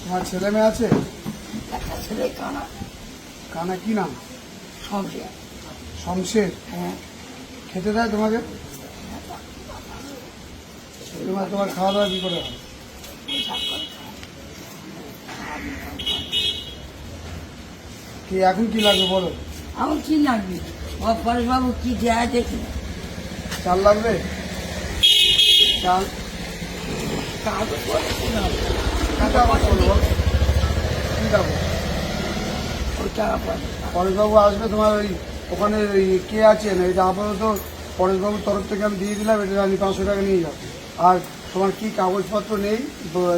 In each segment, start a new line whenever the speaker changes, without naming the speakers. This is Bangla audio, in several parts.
তোমার ছেলে মেয়ে আছে?
একটা ছেলে কানা।
কানা কি নাম?
শমশের।
শমশের?
হ্যাঁ।
খেতে দেয় তোমাকে? তোমার খাওয়া দাওয়া কি করে হয়? কি এখন কি লাগবে বলো?
আমার কি লাগবে? পরেশবাবু কি দেয় দেখি।
চাল লাগবে? চাল
কাগজ বলছি না।
কি টাকা করবো বলো? কি টাকা?
ওই টাকা পয়সা।
পরেশবাবু আসবে তোমার ওই ওখানে ওই কে আছেন এটা আপাতত পরেশবাবুর তরফ থেকে আমি দিয়ে দিলাম, এটা আমি 500 টাকা নিয়ে যাবো। আর তোমার কি কাগজপত্র নেই?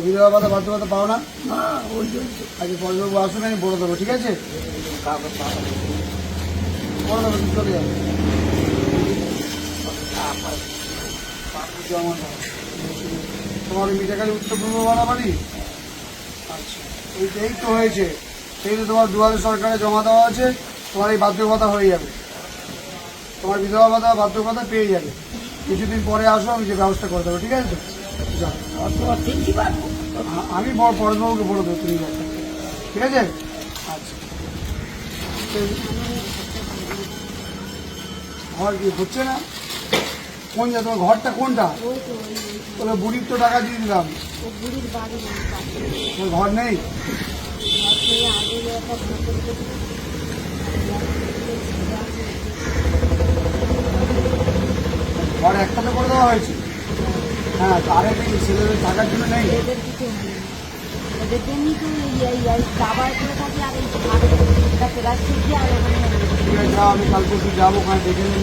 বিধবা ভাতা বার্ধক্য ভাতা পাও না?
না ওই জন্য
আজকে পরেশবাবু আসুন, আমি বলে দেবো, ঠিক আছে?
কাগজ পাওয়া
বলে দেবো, তুমি চলে যাবে। জমা দাও। তোমার ওই মিঠাখালী উত্তর পূর্ব বাড়াবাড়ি? আচ্ছা, এই তো হয়েছে। সেই তো তোমার দুয়ারে সরকারে জমা দেওয়া আছে, তোমার এই বার্ধক্য ভাতা হয়ে যাবে। তোমার বিধবা ভাতা বার্ধক্য ভাতা পেয়ে যাবে। কিছুদিন পরে আসো, আমি যে ব্যবস্থা করে দেবো, ঠিক আছে? যাও।
চিনতে পারবো।
আমি পরেশবাবুকে বলে দেবো, তুমি যাও, ঠিক আছে? আচ্ছা, ঘর কি হচ্ছে না? কোন যা তোমার ঘরটা কোনটা? বলে বুড়ির তো টাকা দিয়ে দিলাম, তোমার ঘর নেই? ঘর একটা তো করে দেওয়া হয়েছে। হ্যাঁ, আরে ছেলেদের থাকার জন্য নেই?
ওদের কিছু হয়নি। ওদের জন্যই তো এই দাবার করে থাকে আর এই ভাতটা প্লাস্টিক দিয়ে আর ওখানে
ঠিক আছে, যাও, আমি কাল পরশু যাবো, ওখানে দেখে নিয়ে